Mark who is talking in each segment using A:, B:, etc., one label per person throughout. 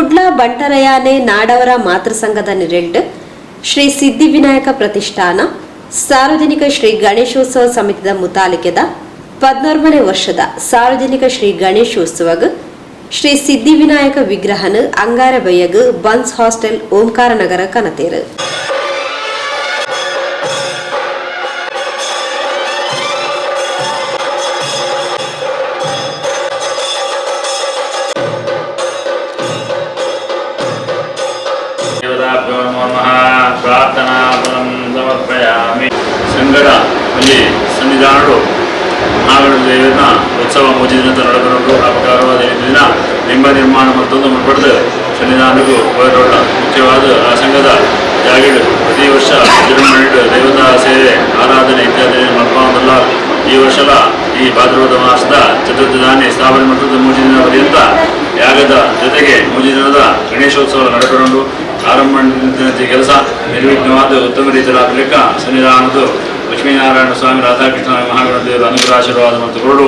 A: ಕುಡ್ಲ ಬಂಟರಯಾನೆ ನಾಡವರ ಮಾತೃಸಂಘದ ನಿರೆಂಡು ಶ್ರೀ ಸಿದ್ಧಿವಿನಾಯಕ ಪ್ರತಿಷ್ಠಾನ ಸಾರ್ವಜನಿಕ ಶ್ರೀ ಗಣೇಶೋತ್ಸವ ಸಮಿತಿದ ಮುತಾಲಿಕೆದ 14ನೇ ವರ್ಷದ ಸಾರ್ವಜನಿಕ ಶ್ರೀ ಗಣೇಶೋತ್ಸವಗ್ ಶ್ರೀ ಸಿದ್ಧಿವಿನಾಯಕ ವಿಗ್ರಹನ ಅಂಗಾರ ಬಯ್ಯಗ್ ಬನ್ಸ್ ಹಾಸ್ಟೆಲ್ ಓಂಕಾರ ನಗರ ಕನತೇರು
B: ಪ್ರಾರ್ಥನಾ ಫಲಂ ಸಮರ್ಪಯಾಮಿ. ಸಂಘದ ಅಲ್ಲಿ ಸನ್ನಿಧಾನಗಳು ಮಹಾಗಣ ದೇವನ ಉತ್ಸವ ಮುಗಿದ ನಡೆದುಕೊಂಡು ಅಪಕಾರವಾದ ದಿನ ಬಿಂಬ ನಿರ್ಮಾಣ ಮತ್ತೊಂದು ಮುನ್ಪಡೆದು ಸನ್ನಿಧಾನಕ್ಕೂ ಹೊರಡೋಣ. ಮುಖ್ಯವಾದ ಆ ಸಂಘದ ಜಾಗಿಡು ಪ್ರತಿ ವರ್ಷ ವಿಜೃಂಭಣೆಯಿಟ್ಟು ದೇವತಾ ಸೇವೆ ಆರಾಧನೆ ಇತ್ಯಾದಿ ಮಾಡ್ಕೊಳ್ಳೋದಲ್ಲ. ಈ ವರ್ಷದ ಈ ಭಾದ್ರಪದ ಮಾಸದ ಚತುರ್ಥದಾನಿ ಸ್ಥಾಪನೆ ಮತ್ತು ಮೂಜಿ ದಿನ ಪರ್ಯಂತ ಯಾಗದ ಜೊತೆಗೆ ಮೂಜಿ ದಿನದ ಗಣೇಶೋತ್ಸವ ನಡೆದುಕೊಂಡು ಆರಂಭ ಕೆಲಸ ನಿರ್ವಿಘ್ನವಾದ ಉತ್ತಮ ರೀತಿಯಾಗಲಿಕ್ಕ ಸನ್ನಿಧಾನದ ಲಕ್ಷ್ಮೀನಾರಾಯಣ ಸ್ವಾಮಿ ರಾಧಾಕೃಷ್ಣ ಮಹಾಗಣ ದೇವರ ಅನುಗ್ರಹ ಆಶೀರ್ವಾದ ಮತ್ತು ಕೊರಡು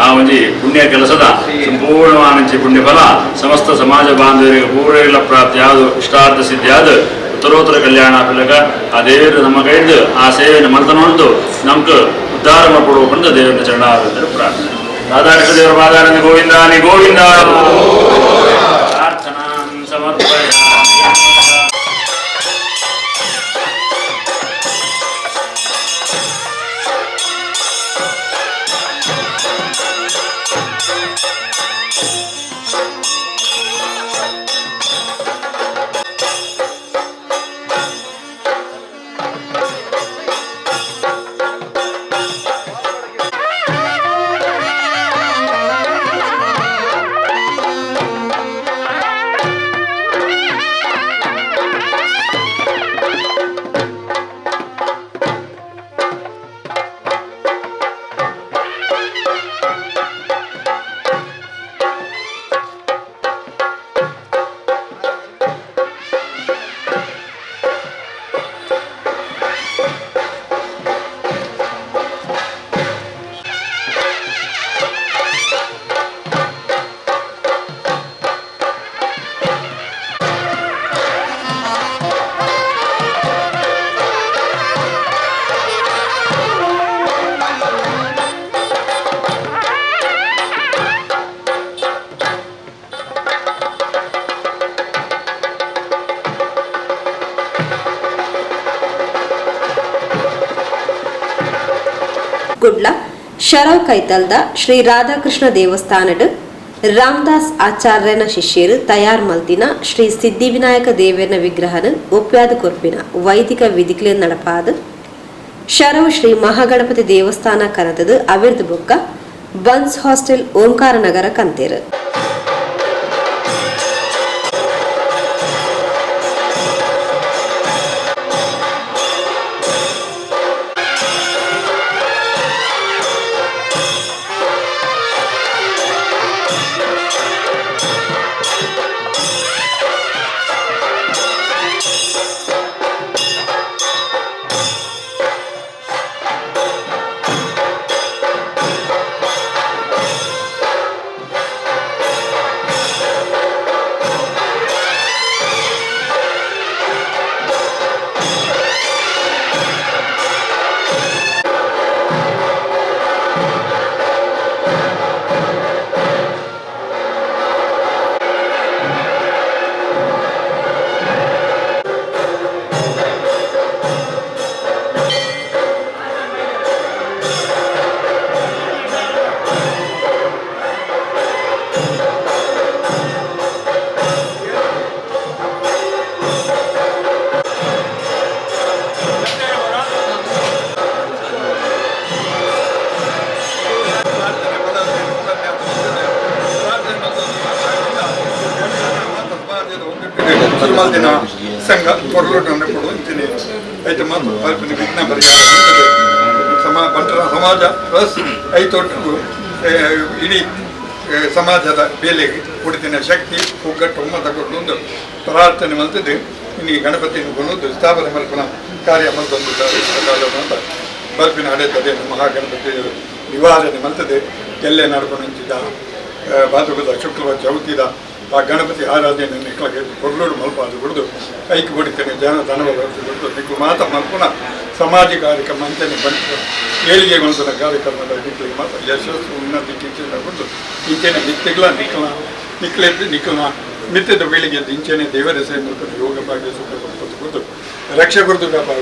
B: ಆ ಒಂದು ಪುಣ್ಯ ಕೆಲಸದ ಸಂಪೂರ್ಣವಾದ ಪುಣ್ಯ ಫಲ ಸಮಸ್ತ ಸಮಾಜ ಬಾಂಧವರಿಗೆ ಪೂರ್ಣ ಪ್ರಾಪ್ತಿ ಯಾವುದು ಇಷ್ಟಾರ್ಥ ಸಿದ್ಧಿ ಆದ ಉತ್ತರೋತ್ತರ ಕಲ್ಯಾಣ ಆಗಲಿಕ್ಕ ಆ ದೇವರು ನಮ್ಮ ಕೈದು ಆ ಸೇವೆಯನ್ನು ಮನತನೊಂದು ನಮ್ಗೆ ಉದ್ಧಾರ ಮಾಡಿಕೊಡುವಂತ ದೇವರ ಚರಣ ಆಗುತ್ತೆ ಪ್ರಾರ್ಥನೆ. ರಾಧಾಕೃಷ್ಣ ದೇವರ ಪಾದಾರನೆ ಗೋವಿಂದಾನಿ ಗೋವಿಂದ. ಪ್ರಾರ್ಥನಾ ಸಮರ್ಪಯ.
A: ಕುಡ್ಲ ಶರವ್ ಕೈತಲ್ದ ಶ್ರೀ ರಾಧಾಕೃಷ್ಣ ದೇವಸ್ಥಾನಡ್ ರಾಮದಾಸ್ ಆಚಾರ್ಯನ ಶಿಷ್ಯರು ತಯಾರ್ ಮಲ್ತಿನ ಶ್ರೀ ಸಿದ್ಧಿವಿನಾಯಕ ದೇವರನ ವಿಗ್ರಹನ ಒಪ್ಪ್ಯಾದ ಕೊರ್ಪಿನ ವೈದಿಕ ವಿಧಿಕ್ಲೆ ನಡಪಾದ ಶರವ್ ಶ್ರೀ ಮಹಾಗಣಪತಿ ದೇವಸ್ಥಾನ ಕನತದ ಅವಿರ್ದ ಬೊಕ್ಕ ಬನ್ಸ್ ಹಾಸ್ಟೆಲ್ ಓಂಕಾರ ನಗರ ಕಂತೇರು.
C: ದಿನ ಸಂಘ ಕೊರಲೋಟನ್ನು ಕೊಡುವಂತೀನಿ ಐತೆ ಮಾತು ಕಲ್ಪನೆ ವಿಘ್ನ ಪರಿಹಾರ ಬಂಟರ ಸಮಾಜ ಪ್ಲಸ್ ಐತೊಟ್ಟು ಇಡೀ ಸಮಾಜದ ಬೇಲೆಗೆ ಕೊಡ್ತಿನ ಶಕ್ತಿ ಒಗ್ಗಟ್ಟು ಒಮ್ಮತ ಕೊಟ್ಟು ಪ್ರಾರ್ಥನೆ ಮಲ್ತದೆ ಇನ್ನು ಗಣಪತಿಯನ್ನು ಕೊಂದು ಸ್ಥಾಪನೆ ಮಲ್ಪನ ಕಾರ್ಯ ಮಲ್ತೊಂದಿದ್ದಾರೆ ಅಂತ ಬರ್ಪಿನ ಹಡೆತದೆ ಮಹಾಗಣಪತಿ ನಿವಾರಣೆ ಮಲ್ತದೆ ಎಲ್ಲೇ ನಡ್ಕೊಂಡು ನಿಂತಿದ್ದ ಭಾದ್ರಪದ ಶುಕ್ರವಾರ ಚೌತಿದ ಆ ಗಣಪತಿ ಆರಾಧನೆ ನಿಕ್ಲಾಗೆ ಕೊರ್ಲೂರು ಮಲ್ಪ ಅದು ಬಿಡ್ದು ಕೈಗೆ ಹೊಡಿತೇನೆ ಜನ ದನವರ ಬಿಡ್ದು ನಿಕ್ಲು ಮಾತ ಮಲ್ಪುನ ಸಮಾಜ ಕಾರ್ಯಕ್ರಮ ಅಂತಲೇ ಬಂತು ಏಳಿಗೆ ಮಲ್ಪನ ಕಾರ್ಯಕ್ರಮದ ನಿಕ್ಲಿಗೆ ಮಾತ್ರ ಯಶಸ್ಸು ಉನ್ನತಿ ಕಿಂಚಿನ ಬಿಡ್ದು ಇಂಚೆನೆ ನಿಕ್ಲೆದ್ದು ನಿಕ್ಲನ ಮಿತ್ತದ ಬೆಳಿಗ್ಗೆ ಇಂಚೆನೆ ದೇವರ ಸೇವೆ ಮಾಡ್ಕೊಂಡು ಯೋಗ ಭಾಗ್ಯ ಸುಖ ಸಂಪತ್ತು ಬಿಡ್ದು ರಕ್ಷೆ ಕೊಡ್ದು ಕಾಪಾಡ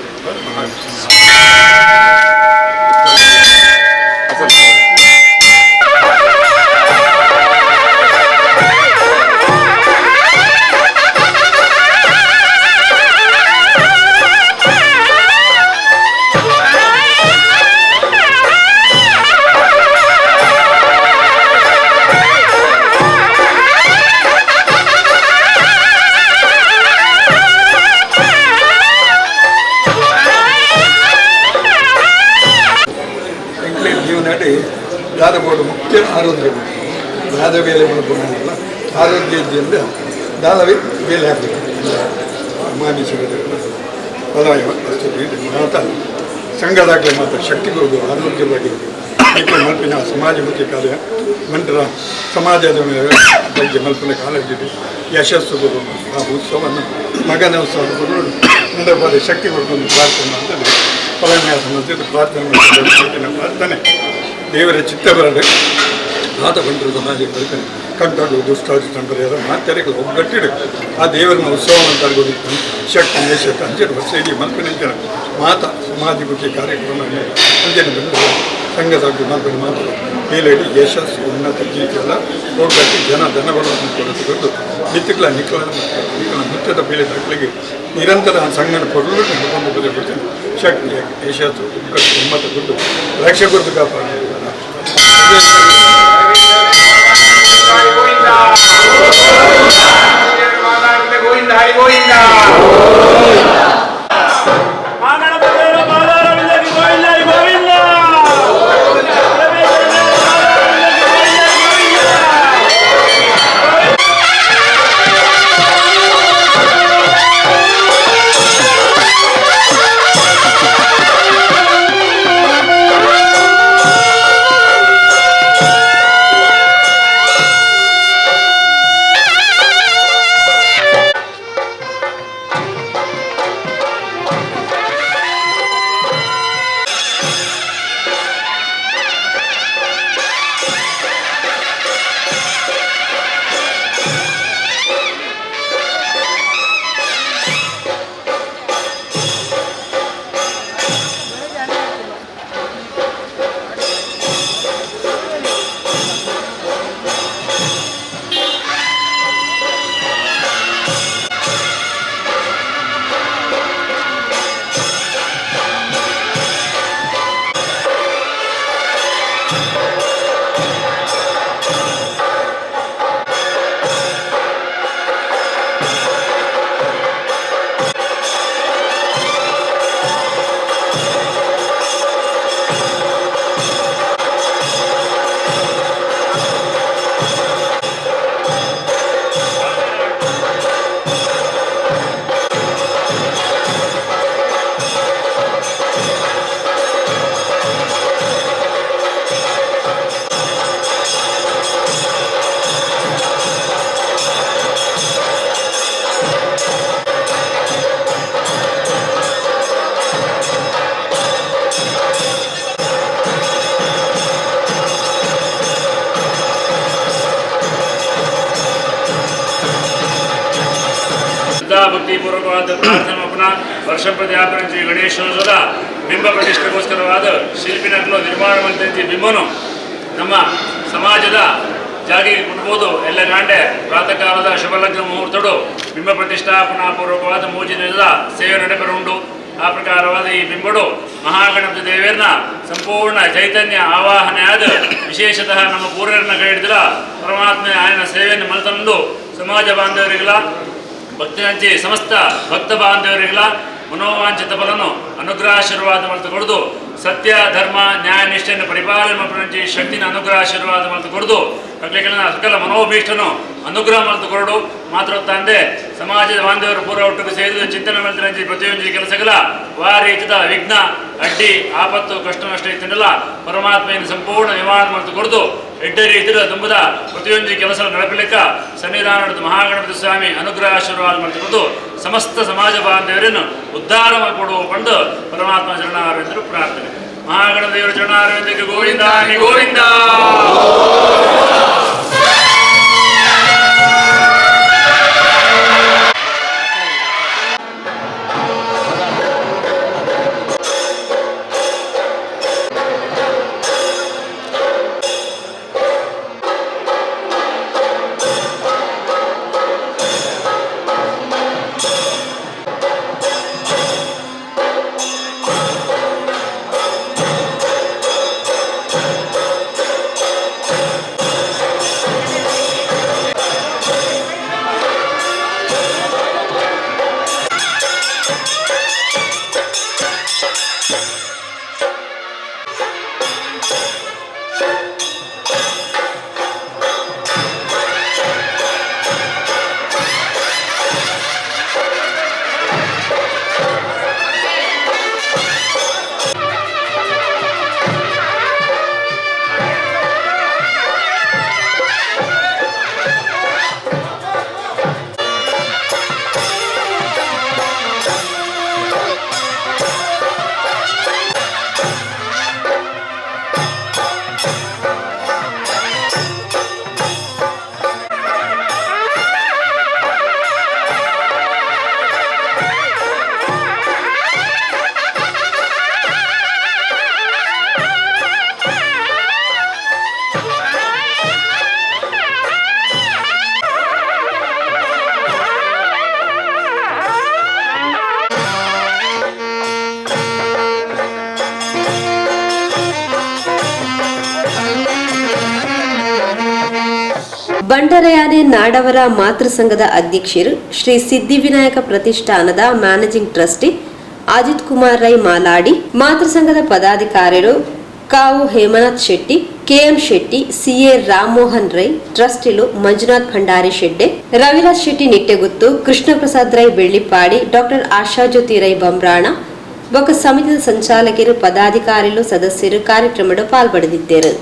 C: ದಾದಬೋಡು ಮುಖ್ಯ ಆರೋಗ್ಯ ದಾದ ಬೇಲೆ ಮಾಡ್ಕೊಂಡಲ್ಲ ಆರೋಗ್ಯದಿಂದ ದಾದವೇ ಬೇಲೆ ಹಾಕಬೇಕು ಮಾನಸಿಕ ಮಾತ ಸಂಘದಾಗಲೇ ಮಾತ್ರ ಶಕ್ತಿ ಕೊಡೋದು ಆರೋಗ್ಯವಾಗಿರಬೇಕು ಏಕೆ ಮಲ್ಪಿನ ಸಮಾಜಮುಖಿ ಕಾರ್ಯ ನಂತರ ಸಮಾಜದ ಬಗ್ಗೆ ಮಲ್ಪಿನ ಕಾಳಜಿಗೆ ಯಶಸ್ಸು ಕೊಡೋದು ಆ ಉತ್ಸವವನ್ನು ಮಗನ ಉತ್ಸವ ಕೊಡೋದು ಮುಂದೆ ಶಕ್ತಿ ಕೊಡ್ಕೊಂಡು ಪ್ರಾರ್ಥನೆ ಮಾಡ್ತಾರೆ ಫಲನ್ಯಾಸ ಮಾಡ್ತಿದ್ದು ಪ್ರಾರ್ಥನೆ ದೇವರ ಚಿತ್ತ ಬರದೆ ಆತ ಬಂದರು ಸಮಾಜಕ್ಕೆ ಬರ್ತಾನೆ ಕಂಡು ದುಷ್ಟಾದಿ ತಂಡದ ಮಾತೆರೆಗಳು ಒಗ್ಗಟ್ಟಿಡು ಆ ದೇವರನ್ನ ಉತ್ಸವ ಅಂತರ್ಗೋದಿತ್ತು ಶಕ್ತಿ ಯಶಸ್ಸು ಅಂಜೆಡು ಹೊಸೇರಿ ಮಲ್ಪಿನ ಮಾತ ಸಮಾಜಮುಖಿ ಕಾರ್ಯಕ್ರಮ ಅಂಜೆನ ಬಂದು ಸಂಘದ ಮಲ್ಪಿನ ಮಾತು ಮೇಲೇಡಿ ಯಶಸ್ಸು ಉನ್ನತ ಜೀವಿತೆಲ್ಲ ಒಗ್ಗಟ್ಟು ಜನ ದನಗಳನ್ನು ಕೊಡುತ್ತಿದ್ದು ನಿತ್ಯಗಳ ನಿತ್ಯದ ಬೇಳೆ ಮಕ್ಕಳಿಗೆ ನಿರಂತರ ಸಂಘದ ಪೊರಲು ಹಿಡ್ಕೊಂಡು ಬರಬಿಡ್ತೇನೆ ಶಕ್ತಿ ಯಶಸ್ಸು ಒಗ್ಗಟ್ಟು ಉನ್ನತ ಕೊಟ್ಟು ರಕ್ಷೆ ಕೊಟ್ಟು ಕಾಪಾಡ
B: ಭಕ್ತಿಪೂರ್ವಕವಾದ ಪ್ರಾರ್ಥನೆ ಪುನಃ ವರ್ಷ ಪ್ರತಿಯಾಪನ ಶ್ರೀ ಗಣೇಶೋತ್ಸವದ ಬಿಂಬ ಪ್ರತಿಷ್ಠೆಗೋಸ್ಕರವಾದ ಶಿಲ್ಪಿನಗಳು ನಿರ್ಮಾಣ ಮಾಡಿದಂತೆ ಬಿಂಬನು ನಮ್ಮ ಸಮಾಜದ ಜಾಗಿಗೆ ಕೊಡ್ಬೋದು ಎಲ್ಲ ಗಾಂಡೆ ಪ್ರಾತಃ ಕಾಲದ ಶುಭಲಗ್ನ ಮುಹೂರ್ತಡು ಬಿಂಬ ಪ್ರತಿಷ್ಠಾಪನಾ ಪೂರ್ವಕವಾದ ಮೂಜಿನದ ಸೇವೆ ನಡೆಬರುಂಡು ಆ ಪ್ರಕಾರವಾದ ಈ ಬಿಂಬಡು ಮಹಾಗಣಪತಿ ದೇವರನ್ನ ಸಂಪೂರ್ಣ ಚೈತನ್ಯ ಆವಾಹನೆ ಆದ ವಿಶೇಷತಃ ನಮ್ಮ ಪೂರ್ವರನ್ನ ಹೇಳಿದ್ರ ಪರಮಾತ್ಮ ಆಯನ ಸೇವೆಯನ್ನು ಮಲ್ತಂದು ಸಮಾಜ ಬಾಂಧವರಿಗೆಲ್ಲ ಭಕ್ತಿನಂಚಿ ಸಮಸ್ತ ಭಕ್ತ ಬಾಂಧವರಿಗೆಲ್ಲ ಮನೋವಾಂಚಿತ ಫಲನು ಅನುಗ್ರಹಾಶೀರ್ವಾದ ಮಲ್ತು ಕೊಡುದು ಸತ್ಯ ಧರ್ಮ ನ್ಯಾಯ ನಿಷ್ಠೆಯನ್ನು ಪರಿಪಾಲನೆ ಮಲ್ಪನಂಚಿ ಶಕ್ತಿನ ಅನುಗ್ರಹಾಶೀರ್ವಾದ ಮಲ್ತು ಕೊಡುದು ಕಗ್ಲಿಗಳ ಸಕಲ ಮನೋಭೀಷ್ಟನು ಅನುಗ್ರಹ ಮಲ್ತು ಕೊರಡು ಮಾತ್ರ ತಂದೆ ಸಮಾಜದ ಬಾಂಧವರು ಪೂರ್ವ ಒಟ್ಟಿಗೆ ಸೇರಿದ ಚಿಂತನೆ ಮಲ್ತಿನಂಚಿ ಪ್ರತಿಯೊಂದು ಕೆಲಸಗಳ ವಾರೀತಿದ ವಿಘ್ನ ಅಡ್ಡಿ ಆಪತ್ತು ಕಷ್ಟ ನಷ್ಟ ಇತ್ತನ್ನೆಲ್ಲ ಪರಮಾತ್ಮೆಯನ್ನು ಸಂಪೂರ್ಣ ನಿವಾರಣೆ ಮಲ್ತು ಕೊಡುದು ಎಡ್ಡ ರೀತಿಯ ತುಂಬದ ಪ್ರತಿಯೊಂದು ಕೆಲಸ ನಡೆಸಲಿಕ್ಕ ಸನ್ನಿಧಾನದ ಮಹಾಗಣಪತಿ ಸ್ವಾಮಿ ಅನುಗ್ರಹ ಆಶೀರ್ವಾದ ಮಾಡಿಕೊಂಡು ಸಮಸ್ತ ಸಮಾಜ ಬಾಂಧವರನ್ನು ಉದ್ಧಾರ ಮಾಡಿಕೊಡುವ ಬಂದು ಪರಮಾತ್ಮ ಚರಣಾರವಿಂದರು ಪ್ರಾರ್ಥನೆ. ಮಹಾಗಣದೇವರ ಚರಣಾರವಿಂದಕ್ಕೆ ಗೋವಿಂದ ಗೋವಿಂದ.
A: ಬಂಡರಯಾನೆ ನಾಡವರ ಮಾತೃ ಸಂಘದ ಅಧ್ಯಕ್ಷರು ಶ್ರೀ ಸಿದ್ಧಿವಿನಾಯಕ ಪ್ರತಿಷ್ಠಾನದ ಮ್ಯಾನೇಜಿಂಗ್ ಟ್ರಸ್ಟಿ ಅಜಿತ್ ಕುಮಾರ್ ರೈ ಮಾಲಾಡಿ, ಮಾತೃ ಸಂಘದ ಪದಾಧಿಕಾರಿಗಳು ಕಾವು ಹೇಮನಾಥ್ ಶೆಟ್ಟಿ, ಕೆಎಂ ಶೆಟ್ಟಿ, ಸಿಎ ರಾಮಮೋಹನ್ ರೈ, ಟ್ರಸ್ಟಿಲು ಮಂಜುನಾಥ್ ಭಂಡಾರಿ ಶೆಡ್ಡೆ, ರವಿರಾಜ್ ಶೆಟ್ಟಿ ನಿಟ್ಟೆಗುತ್ತು, ಕೃಷ್ಣ ಪ್ರಸಾದ್ ರೈ ಬೆಳ್ಳಿಪಾಡಿ, ಡಾಕ್ಟರ್ ಆಶಾಜ್ಯೋತಿ ರೈ ಬಂಬ್ರಾಣ ಬೊಕ್ಕ ಸಮಿತಿಯ ಸಂಚಾಲಕರು ಪದಾಧಿಕಾರಿಗಳು ಸದಸ್ಯರು ಕಾರ್ಯಕ್ರಮದ ಪಾಲ್ಪಡೆದಿದ್ದರು.